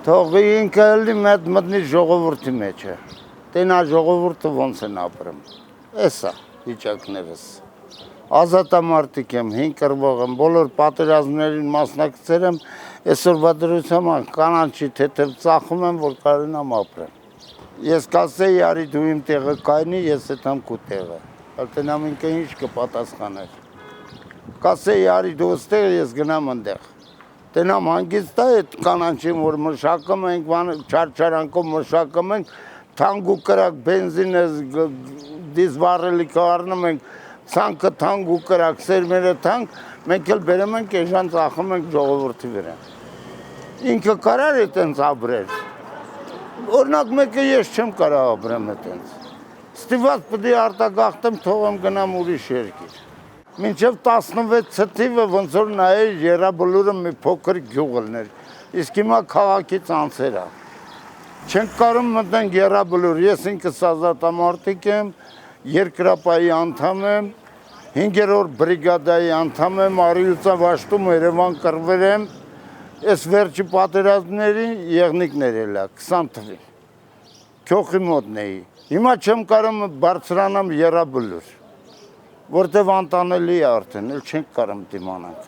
Թող ինքը էլի մեծ մտնի ժողովրդի մեջ է։ Տենա ժողովուրդը ոնց են ապրում։ Էսա վիճակներս։ Ազատամարտիկ եմ, 5 կռվող եմ, բոլոր պատերազմներին մասնակցել եմ, այսօրվա դրությամբ կանանչի թեթև ծախում եմ, որ կարողանամ ապրեմ։ Ես կասեի արի դու իմ տեղը կայնի, ես էտամ քո տեղը։ Ալտենամ ինքը ինչ կպատասխաներ։ Կասեի արի դու ստեղ, ես գնամ այնտեղ։ Տենամ հանգիստ է այդ կանանչին, որ մշակում ենք, չարչարանքով մշակում ենք, թանկ ու կրակ բենզինը դիզվառելիքը առնում ենք, ցանկը թանկ ու կրակ, սերմերը թանկ, մենք էլ բերում ենք էժան ծախում ենք ժողովրդի վրա։ Ինքը կարար է տենց ապրել։ Օրինակ մեկը ես չեմ կարող ապրեմ այտենց։ Ստիված պետք է արտագաղթեմ, թողեմ գնամ ուրիշ երկիր։ Մինչև 16 թիվը ոնց որ նայեր Եռաբլուրը մի փոքր գյուղ լներ, իսկ հիմա քաղաքից անցեր է։ Չենք կարող մտնենք Եռաբլուր, ես ինքս ազատամարտիկ եմ, երկրապահի անդամ եմ, 5-րդ բրիգադայի անդամ եմ, Արիուսավաշտում Երևան կռվել եմ, այս վերջի պատերազմների եղնիկներ էլ է, 20 թվին, քյոխի մոտն էի, հիմա չեմ կարող բարձրանամ Եռաբլուր, որտև անտանելի է արդեն, էլ չենք կարող դիմանանք։